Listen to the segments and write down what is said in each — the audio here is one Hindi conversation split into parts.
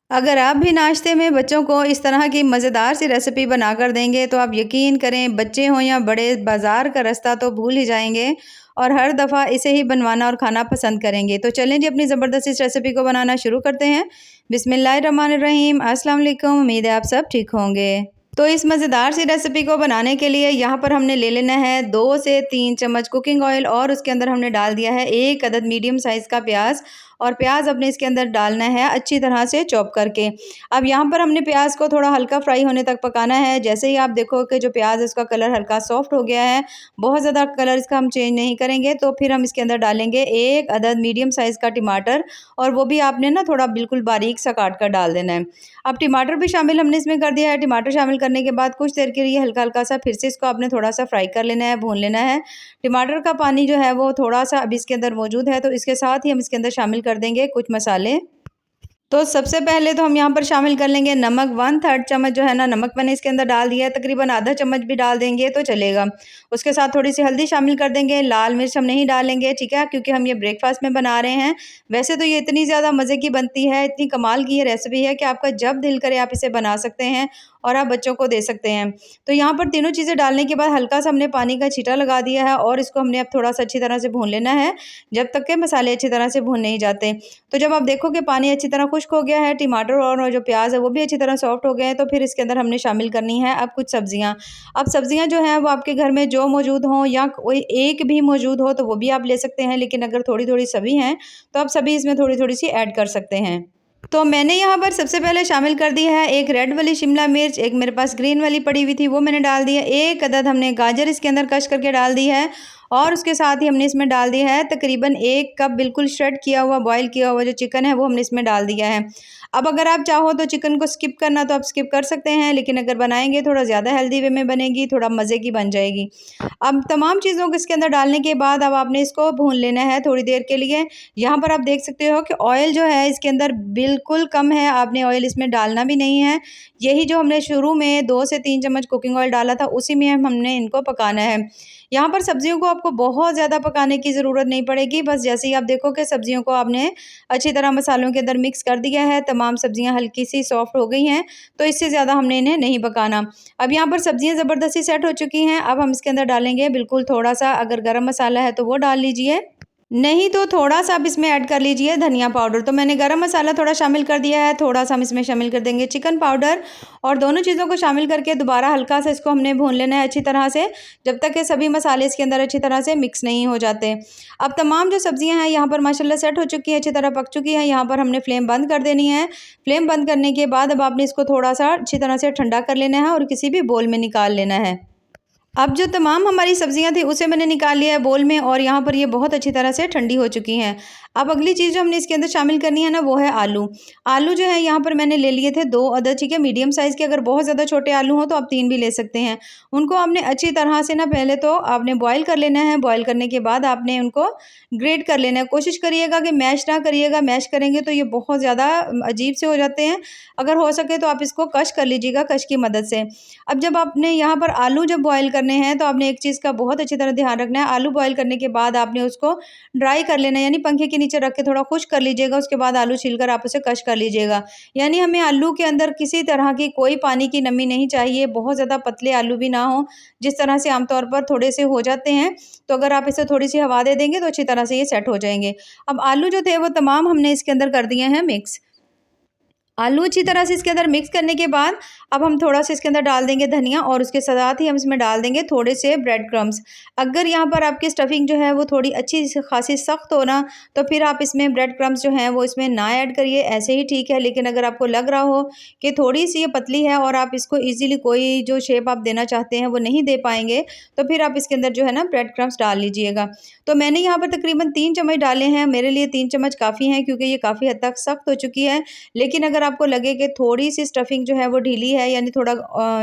अगर आप भी नाश्ते में बच्चों को इस तरह की मज़ेदार सी रेसिपी बनाकर देंगे तो आप यकीन करें, बच्चे हों या बड़े, बाज़ार का रास्ता तो भूल ही जाएँगे और हर दफ़ा इसे ही बनवाना और खाना पसंद करेंगे। तो चलें जी, अपनी ज़बरदस्त इस रेसिपी को बनाना शुरू करते हैं। बिस्मिल्लाहिर्रहमानिर्रहीम, अस्सलाम वालेकुम। उम्मीद है आप सब ठीक होंगे। तो इस मज़ेदार सी रेसिपी को बनाने के लिए यहाँ पर हमने ले लेना है 2 से 3 चम्मच कुकिंग ऑयल और उसके अंदर हमने डाल दिया है 1 अदद मीडियम साइज़ का प्याज। और प्याज अपने इसके अंदर डालना है अच्छी तरह से चॉप करके। अब यहाँ पर हमने प्याज को थोड़ा हल्का फ्राई होने तक पकाना है। जैसे ही आप देखो कि जो प्याज है उसका कलर हल्का सॉफ्ट हो गया है, बहुत ज़्यादा कलर इसका हम चेंज नहीं करेंगे, तो फिर हम इसके अंदर डालेंगे 1 अदद मीडियम साइज़ का टमाटर और वो भी आपने ना थोड़ा बिल्कुल बारीक सा काट कर डाल देना है। अब टमाटर भी शामिल हमने इसमें कर दिया है। टमाटर शामिल करने के बाद कुछ देर के लिए हल्का-हल्का सा फिर से इसको आपने थोड़ा-सा फ्राई कर लेना है, भून लेना है। टमाटर का पानी जो है वो थोड़ा-सा अभी इसके अंदर मौजूद है, तो इसके साथ ही हम इसके अंदर शामिल कर देंगे कुछ मसाले। तो सबसे पहले तो हम यहाँ पर शामिल कर लेंगे नमक। 1/3 चम्मच जो है ना नमक मैंने इसके अंदर डाल दिया है, तकरीबन आधा चम्मच भी डाल देंगे तो चलेगा। उसके साथ थोड़ी-सी हल्दी शामिल कर देंगे, लाल मिर्च हम नहीं डालेंगे, ठीक है? क्योंकि हम ये ब्रेकफ़ास्ट में बना रहे हैं। वैसे तो ये इतनी ज़्यादा मज़े की बनती है, इतनी कमाल की ये रेसिपी है कि आपका जब दिल करे आप इसे बना सकते हैं और आप बच्चों को दे सकते हैं। तो यहाँ पर तीनों चीज़ें डालने के बाद हल्का-सा हमने पानी का छींटा लगा दिया है और इसको हमने अब थोड़ा-सा अच्छी तरह से भून लेना है, जब तक के मसाले अच्छी तरह से भून नहीं जाते। तो जब आप देखो कि पानी अच्छी तरह खुश्क हो गया है, टमाटर और जो प्याज़ है वो भी अच्छी तरह सॉफ्ट हो गए हैं, तो फिर इसके अंदर हमने शामिल करनी है अब कुछ सब्जियाँ। अब सब्जियाँ जो हैं वो आपके घर में जो मौजूद हों या कोई एक भी मौजूद हो तो वो भी आप ले सकते हैं, लेकिन अगर थोड़ी-थोड़ी सभी हैं, तो आप सभी इसमें थोड़ी-थोड़ी सी ऐड कर सकते हैं। तो मैंने यहाँ पर सबसे पहले शामिल कर दिया है एक रेड वाली शिमला मिर्च, एक मेरे पास ग्रीन वाली पड़ी हुई थी वो मैंने डाल दी है, 1 अदद हमने गाजर इसके अंदर कश करके डाल दी है और उसके साथ ही हमने इसमें डाल दिया है तकरीबन 1 कप बिल्कुल श्रेड किया हुआ, बॉयल किया हुआ जो चिकन है वो हमने इसमें डाल दिया है। अब अगर आप चाहो तो चिकन को स्किप करना तो आप स्किप कर सकते हैं, लेकिन अगर बनाएँगे थोड़ा ज़्यादा हेल्दी वे में बनेगी, थोड़ा मज़े की बन जाएगी। अब तमाम चीज़ों को इसके अंदर डालने के बाद अब आपने इसको भून लेना है थोड़ी देर के लिए। यहाँ पर आप देख सकते हो कि ऑयल जो है इसके अंदर बिल्कुल कम है, आपने ऑयल इसमें डालना भी नहीं है। यही जो हमने शुरू में 2 से 3 चम्मच कुकिंग ऑयल डाला था उसी में हमने इनको पकाना है। यहाँ पर सब्जियों को आपको बहुत ज़्यादा पकाने की ज़रूरत नहीं पड़ेगी, बस जैसे ही आप देखो कि सब्जियों को आपने अच्छी तरह मसालों के अंदर मिक्स कर दिया है, तमाम सब्जियाँ हल्की-सी सॉफ्ट हो गई हैं, तो इससे ज़्यादा हमने इन्हें नहीं पकाना। अब यहाँ पर सब्जियाँ ज़बरदस्ती सेट हो चुकी हैं, अब हम इसके अंदर डालेंगे बिल्कुल थोड़ा-सा, अगर गरम मसाला है तो वो डाल लीजिए, नहीं तो थोड़ा-सा आप इसमें ऐड कर लीजिए धनिया पाउडर। तो मैंने गरम मसाला थोड़ा शामिल कर दिया है, थोड़ा-सा हम इसमें शामिल कर देंगे चिकन पाउडर और दोनों चीज़ों को शामिल करके दोबारा हल्का-सा इसको हमने भून लेना है अच्छी तरह से, जब तक कि सभी मसाले इसके अंदर अच्छी तरह से मिक्स नहीं हो जाते। अब तमाम जो सब्जियाँ हैं यहाँ पर माशाल्लाह सेट हो चुकी हैं, अच्छी तरह पक चुकी हैं। यहाँ पर हमने फ्लेम बंद कर देनी है। फ्लेम बंद करने के बाद अब आपने इसको थोड़ा-सा अच्छी तरह से ठंडा कर लेना है और किसी भी बोल में निकाल लेना है। अब जो तमाम हमारी सब्जियां थी उसे मैंने निकाल लिया है बोल में और यहाँ पर ये बहुत अच्छी तरह से ठंडी हो चुकी हैं। अब अगली चीज़ जो हमने इसके अंदर शामिल करनी है ना वो है आलू। आलू जो है यहाँ पर मैंने ले लिए थे 2 अदद, ठीक है, मीडियम साइज़ के। अगर बहुत ज़्यादा छोटे आलू हों तो आप 3 भी ले सकते हैं। उनको आपने अच्छी तरह से ना पहले तो आपने बॉयल कर लेना है। बॉयल करने के बाद आपने उनको ग्रेट कर लेना है। कोशिश करिएगा कि मैश ना करिएगा, मैश करेंगे तो ये बहुत ज़्यादा अजीब से हो जाते हैं। अगर हो सके तो आप इसको कश कर लीजिएगा कश की मदद से। अब जब आपने यहाँ पर आलू जब बॉयल करने हैं तो आपने एक चीज़ का बहुत अच्छी तरह ध्यान रखना है। आलू बॉयल करने के बाद आपने उसको ड्राई कर लेना है, यानी पंखे के नीचे रख के थोड़ा खुश्क कर लीजिएगा। उसके बाद आलू छीलकर आप उसे कश कर लीजिएगा। यानी हमें आलू के अंदर किसी तरह की कोई पानी की नमी नहीं चाहिए, बहुत ज़्यादा पतले आलू भी ना हो, जिस तरह से आमतौर पर थोड़े से हो जाते हैं। तो अगर आप इसे थोड़ी सी हवा दे देंगे तो अच्छी तरह से ये सेट हो जाएंगे। अब आलू जो थे वो तमाम हमने इसके अंदर कर दिए हैं मिक्स। आलू अच्छी तरह से इसके अंदर मिक्स करने के बाद अब हम थोड़ा-सा इसके अंदर डाल देंगे धनिया और उसके साथ ही हम इसमें डाल देंगे थोड़े से ब्रेड क्रम्स। अगर यहाँ पर आपकी स्टफिंग जो है वो थोड़ी अच्छी खासी सख्त हो ना, तो फिर आप इसमें ब्रेड क्रम्स जो हैं वो इसमें ना ऐड करिए, ऐसे ही ठीक है। लेकिन अगर आपको लग रहा हो कि थोड़ी-सी ये पतली है और आप इसको ईज़िली कोई जो शेप आप देना चाहते हैं वो नहीं दे पाएँगे, तो फिर आप इसके अंदर जो है ना ब्रेड क्रम्स डाल लीजिएगा। तो मैंने यहाँ पर तकरीबन 3 चम्मच डाले हैं, मेरे लिए 3 चम्मच काफ़ी हैं क्योंकि ये काफ़ी हद तक सख्त हो चुकी है। लेकिन अगर आपको लगे कि थोड़ी-सी स्टफिंग जो है वो ढीली है, यानी थोड़ा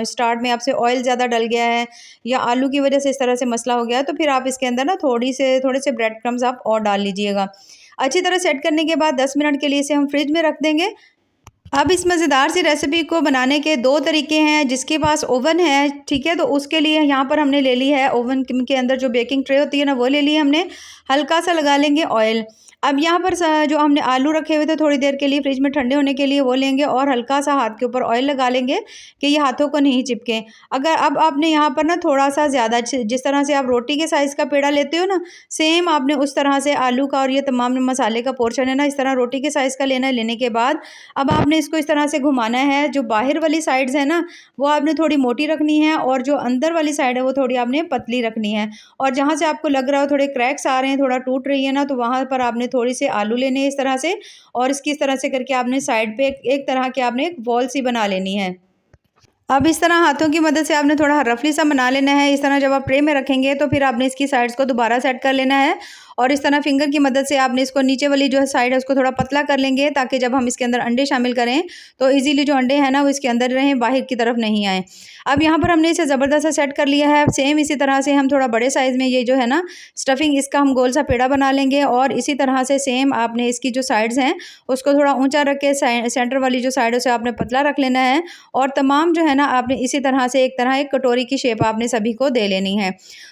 स्टार्ट में आपसे ऑयल ज़्यादा डल गया है या आलू की वजह से इस तरह से मसला हो गया है, तो फिर आप इसके अंदर ना थोड़े से ब्रेड क्रम्स आप और डाल लीजिएगा। अच्छी तरह सेट करने के बाद 10 मिनट के लिए इसे हम फ्रिज में रख देंगे। अब इस मज़ेदार सी रेसिपी को बनाने के 2 तरीके हैं। जिसके पास ओवन है, ठीक है, तो उसके लिए यहाँ पर हमने ले ली है ओवन के अंदर जो बेकिंग ट्रे होती है ना वो ले ली है हमने। हल्का सा लगा लेंगे ऑयल। अब यहाँ पर जो हमने आलू रखे हुए थे थोड़ी देर के लिए फ्रिज में ठंडे होने के लिए, वो लेंगे और हल्का सा हाथ के ऊपर ऑयल लगा लेंगे कि ये हाथों को नहीं चिपके। अगर अब आपने यहाँ पर ना थोड़ा सा ज़्यादा, जिस तरह से आप रोटी के साइज़ का पेड़ा लेते हो ना, सेम आपने उस तरह से आलू का और ये तमाम मसाले का पोर्शन है ना, इस तरह रोटी के साइज़ का लेना है। लेने के बाद अब आपने इसको इस तरह से घुमाना है। जो बाहर वाली साइड्स है ना, वो आपने थोड़ी मोटी रखनी है और जो अंदर वाली साइड है वो थोड़ी आपने पतली रखनी है। और जहाँ से आपको लग रहा हो थोड़े क्रैक्स आ रहे हैं, थोड़ा टूट रही है ना, तो वहाँ पर आपने थोड़ी से आलू लेने हैं इस तरह से, और इसकी इस तरह से करके आपने साइड पे एक तरह के आपने एक बॉल सी बना लेनी है। अब इस तरह हाथों की मदद से आपने थोड़ा रफली सा बना लेना है। इस तरह जब आप ट्रे में रखेंगे तो फिर आपने इसकी साइड्स को दोबारा सेट कर लेना है और इस तरह फिंगर की मदद से आपने इसको नीचे वाली जो है साइड है उसको थोड़ा पतला कर लेंगे, ताकि जब हम इसके अंदर अंडे शामिल करें तो इजीली जो अंडे हैं ना वो इसके अंदर रहें, बाहर की तरफ नहीं आए। अब यहाँ पर हमने इसे ज़बरदस्त सा सेट कर लिया है। सेम इसी तरह से हम थोड़ा बड़े साइज़ में ये जो है ना स्टफिंग, इसका हम गोल सा पेड़ा बना लेंगे और इसी तरह से सेम आपने इसकी जो साइड्स हैं उसको थोड़ा ऊंचा रख के सेंटर वाली जो साइड है उसे आपने पतला रख लेना है और तमाम जो है ना आपने इसी तरह से एक कटोरी की शेप आपने सभी को दे लेनी है।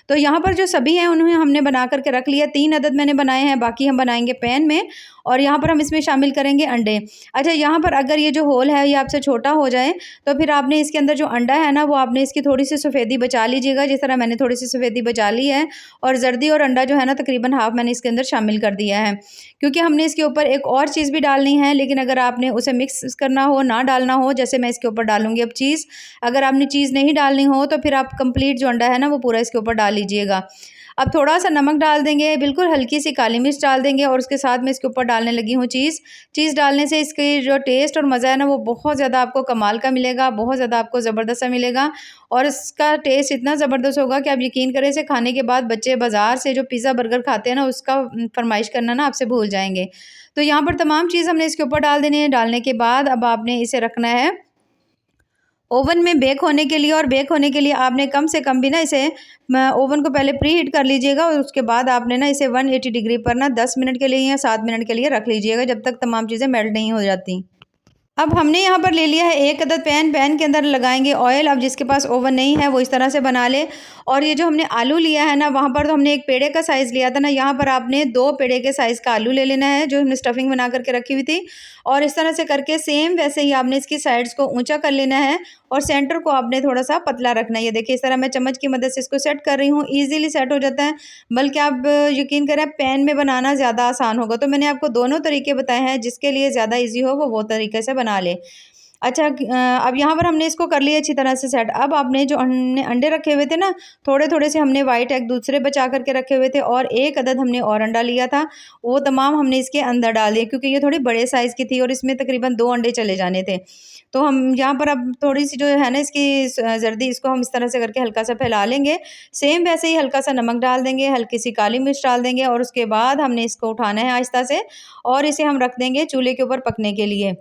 तो यहाँ पर जो सभी हैं उन्हें हमने बना करके रख लिया। 3 अदद मैंने बनाए हैं, बाकी हम बनाएंगे पैन में और यहाँ पर हम इसमें शामिल करेंगे अंडे। अच्छा, यहाँ पर अगर ये जो होल है ये आपसे छोटा हो जाए तो फिर आपने इसके अंदर जो अंडा है ना वो आपने इसकी थोड़ी सी सफ़ेदी बचा लीजिएगा, जिस तरह मैंने थोड़ी सी सफ़ेदी बचा ली है। और जर्दी और अंडा जो है ना तकरीबन हाफ मैंने इसके अंदर शामिल कर दिया है, क्योंकि हमने इसके ऊपर एक और चीज़ भी डालनी है। लेकिन अगर आपने उसे मिक्स करना हो, ना डालना हो, जैसे मैं इसके ऊपर डालूंगी अब चीज़, अगर आपने चीज़ नहीं डालनी हो तो फिर आप कंप्लीट जो अंडा है ना वो पूरा इसके ऊपर डाल लीजिएगा। अब थोड़ा सा नमक डाल देंगे, बिल्कुल हल्की सी काली मिर्च डाल देंगे और उसके साथ में इसके ऊपर डालने लगी हूँ चीज़। चीज़ डालने से इसकी जो टेस्ट और मज़ा है ना वो बहुत ज़्यादा आपको कमाल का मिलेगा, बहुत ज़्यादा आपको ज़बरदस्त सा मिलेगा और इसका टेस्ट इतना ज़बरदस्त होगा कि आप यकीन करें इसे खाने के बाद बच्चे बाज़ार से जो पिज़्ज़ा बर्गर खाते हैं ना उसका फरमाइश करना ना आपसे भूल जाएंगे। तो यहाँ पर तमाम चीज़ हमने इसके ऊपर डाल देनी है। डालने के बाद अब आपने इसे रखना है ओवन में बेक होने के लिए, और बेक होने के लिए आपने कम से कम भी ना इसे ओवन को पहले प्री हीट कर लीजिएगा और उसके बाद आपने ना इसे 180 डिग्री पर ना 10 मिनट के लिए या 7 मिनट के लिए रख लीजिएगा, जब तक तमाम चीज़ें मेल्ट नहीं हो जाती। अब हमने यहाँ पर ले लिया है 1 अदद पैन। पैन के अंदर लगाएंगे ऑयल। अब जिसके पास ओवन नहीं है वो इस तरह से बना ले। और ये जो हमने आलू लिया है ना, वहाँ पर तो हमने एक पेड़े का साइज़ लिया था ना, यहाँ पर आपने 2 पेड़े के साइज़ का आलू ले लेना है जो हमने स्टफिंग बना करके रखी हुई थी। और इस तरह से करके सेम वैसे ही आपने इसकी साइड्स को ऊंचा कर लेना है और सेंटर को आपने थोड़ा सा पतला रखना है। ये देखिए इस तरह मैं चम्मच की मदद से इसको सेट कर रही हूँ, ईजिली सेट हो जाता है। बल्कि आप यकीन करें पैन में बनाना ज़्यादा आसान होगा। तो मैंने आपको दोनों तरीके बताए हैं, जिसके लिए ज़्यादा ईजी हो वो तरीके से बना ले। अच्छा, अब यहाँ पर हमने इसको कर लिया अच्छी तरह से सेट। अब आपने जो हमने अंडे रखे हुए थे ना, थोड़े-थोड़े से हमने वाइट एग दूसरे बचा करके रखे हुए थे और 1 अदद हमने और अंडा लिया था, वो तमाम हमने इसके अंदर डाल दिए, क्योंकि ये थोड़ी बड़े साइज़ की थी और इसमें तकरीबन 2 अंडे चले जाने थे। तो हम यहाँ पर अब थोड़ी-सी जो है ना इसकी जर्दी, इसको हम इस तरह से करके हल्का सा फैला लेंगे। सेम वैसे ही हल्का सा नमक डाल देंगे, हल्की सी काली मिर्च डाल देंगे और उसके बाद हमने इसको उठाना है आहिस्ता से और इसे हम रख देंगे चूल्हे के ऊपर पकने के लिए।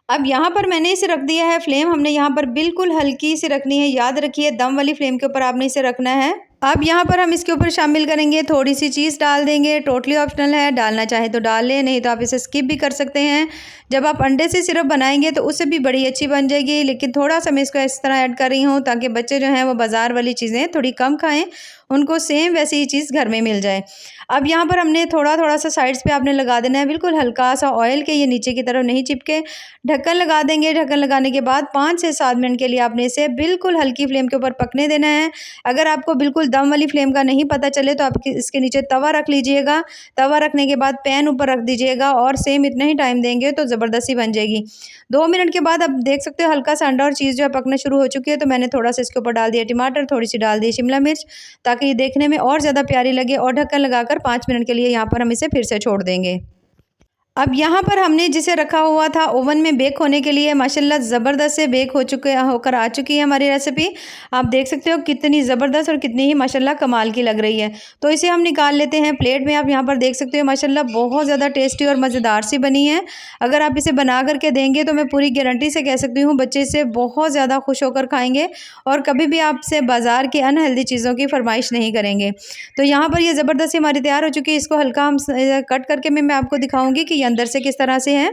अब यहाँ पर मैंने इसे रख दिया है, फ्लेम हमने यहाँ पर बिल्कुल हल्की सी रखनी है। याद रखिए दम वाली फ्लेम के ऊपर आपने इसे रखना है। अब यहाँ पर हम इसके ऊपर शामिल करेंगे थोड़ी सी चीज़ डाल देंगे, टोटली ऑप्शनल है, डालना चाहे तो डाल लें, नहीं तो आप इसे स्किप भी कर सकते हैं। जब आप अंडे से सिरप बनाएंगे तो उससे भी बड़ी अच्छी बन जाएगी, लेकिन थोड़ा सा मैं इसको इस तरह ऐड कर रही हूँ ताकि बच्चे जो हैं वो बाज़ार वाली चीज़ें थोड़ी कम खाएँ, उनको सेम वैसी ही चीज़ घर में मिल जाए। अब यहाँ पर हमने थोड़ा-थोड़ा सा साइड्स पे आपने लगा देना है, बिल्कुल हल्का सा ऑयल के ये नीचे की तरफ नहीं चिपके। ढक्कन लगा देंगे। ढक्कन लगाने के बाद 5 से 7 मिनट के लिए आपने इसे बिल्कुल हल्की फ्लेम के ऊपर पकने देना है। अगर आपको बिल्कुल दम वाली फ्लेम का नहीं पता चले तो आप इसके नीचे तवा रख लीजिएगा। तवा रखने के बाद पैन ऊपर रख दीजिएगा और सेम इतना ही टाइम देंगे तो ज़बरदस्ती बन जाएगी। 2 मिनट के बाद आप देख सकते हो हल्का सा अंडा और चीज़ जो है पकना शुरू हो चुकी है, तो मैंने थोड़ा सा इसके ऊपर डाल दिया टमाटर, थोड़ी सी डाल दी शिमला मिर्च, ताकि ये देखने में और ज़्यादा प्यारी लगे। और ढक्कन लगाकर 5 मिनट के लिए यहाँ पर हम इसे फिर से छोड़ देंगे। अब यहाँ पर हमने जिसे रखा हुआ था ओवन में बेक होने के लिए, माशाल्लाह ज़बरदस्त से बेक होकर आ चुकी है हमारी रेसिपी। आप देख सकते हो कितनी ज़बरदस्त और कितनी ही माशाल्लाह कमाल की लग रही है। तो इसे हम निकाल लेते हैं प्लेट में। आप यहाँ पर देख सकते हो माशाल्लाह बहुत ज़्यादा टेस्टी और मज़ेदार सी बनी है। अगर आप इसे बना करके देंगे तो मैं पूरी गारंटी से कह सकती हूँ बच्चे इसे बहुत ज़्यादा खुश होकर खाएँगे और कभी भी आपसे बाज़ार की अनहेल्दी चीज़ों की फरमाइश नहीं करेंगे। तो यहाँ पर ये ज़बरदस्त सी हमारी तैयार हो चुकी है। इसको हल्का हम कट करके मैं आपको दिखाऊँगी कि अंदर से किस तरह से है।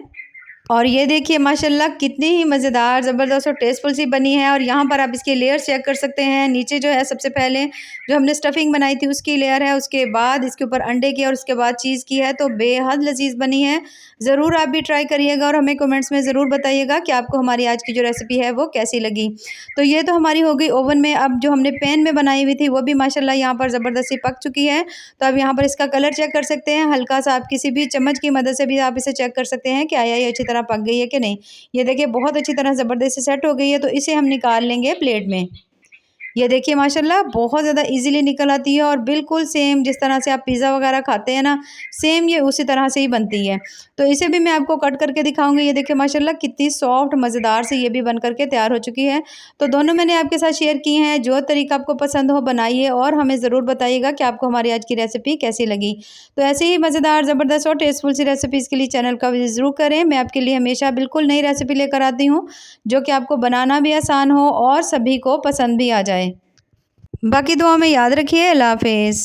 और ये देखिए माशाल्लाह कितनी ही मज़ेदार ज़बरदस्त और टेस्टफुल सी बनी है। और यहाँ पर आप इसके लेयर्स चेक कर सकते हैं। नीचे जो है सबसे पहले जो हमने स्टफिंग बनाई थी उसकी लेयर है, उसके बाद इसके ऊपर अंडे की और उसके बाद चीज़ की है। तो बेहद लज़ीज़ बनी है। ज़रूर आप भी ट्राई करिएगा और हमें कमेंट्स में ज़रूर बताइएगा कि आपको हमारी आज की जो रेसिपी है वो कैसी लगी। तो ये तो हमारी हो गई ओवन में। अब जो हमने पैन में बनाई हुई थी वो भी माशाल्लाह यहाँ पर ज़बरदस्त सी पक चुकी है। तो अब यहाँ पर इसका कलर चेक कर सकते हैं। हल्का सा आप किसी भी चम्मच की मदद से भी आप इसे चेक कर सकते हैं कि आया ये अच्छी तरह पक गई है कि नहीं। ये देखिए बहुत अच्छी तरह ज़बरदस्ती सेट हो गई है। तो इसे हम निकाल लेंगे प्लेट में। ये देखिए माशाल्लाह बहुत ज़्यादा ईज़िली निकल आती है और बिल्कुल सेम जिस तरह से आप पिज़्ज़ा वगैरह खाते हैं ना, सेम ये उसी तरह से ही बनती है। तो इसे भी मैं आपको कट करके दिखाऊँगी। ये देखिए माशाल्लाह कितनी सॉफ्ट मज़ेदार से ये भी बन कर के तैयार हो चुकी है। तो दोनों मैंने आपके साथ शेयर की हैं। जो तरीका आपको पसंद हो बनाइए और हमें ज़रूर बताइएगा कि आपको हमारी आज की रेसिपी कैसी लगी। तो ऐसे ही मज़ेदार, ज़बरदस्त और टेस्टफुल सी रेसिपीज़ के लिए चैनल का विज़िट ज़रूर करें। मैं आपके लिए हमेशा बिल्कुल नई रेसिपी लेकर आती हूँ, जो कि आपको बनाना भी आसान हो और सभी को पसंद भी आ जाए। बाकी दुआ में याद रखिए। अल्लाह हाफ़िज़।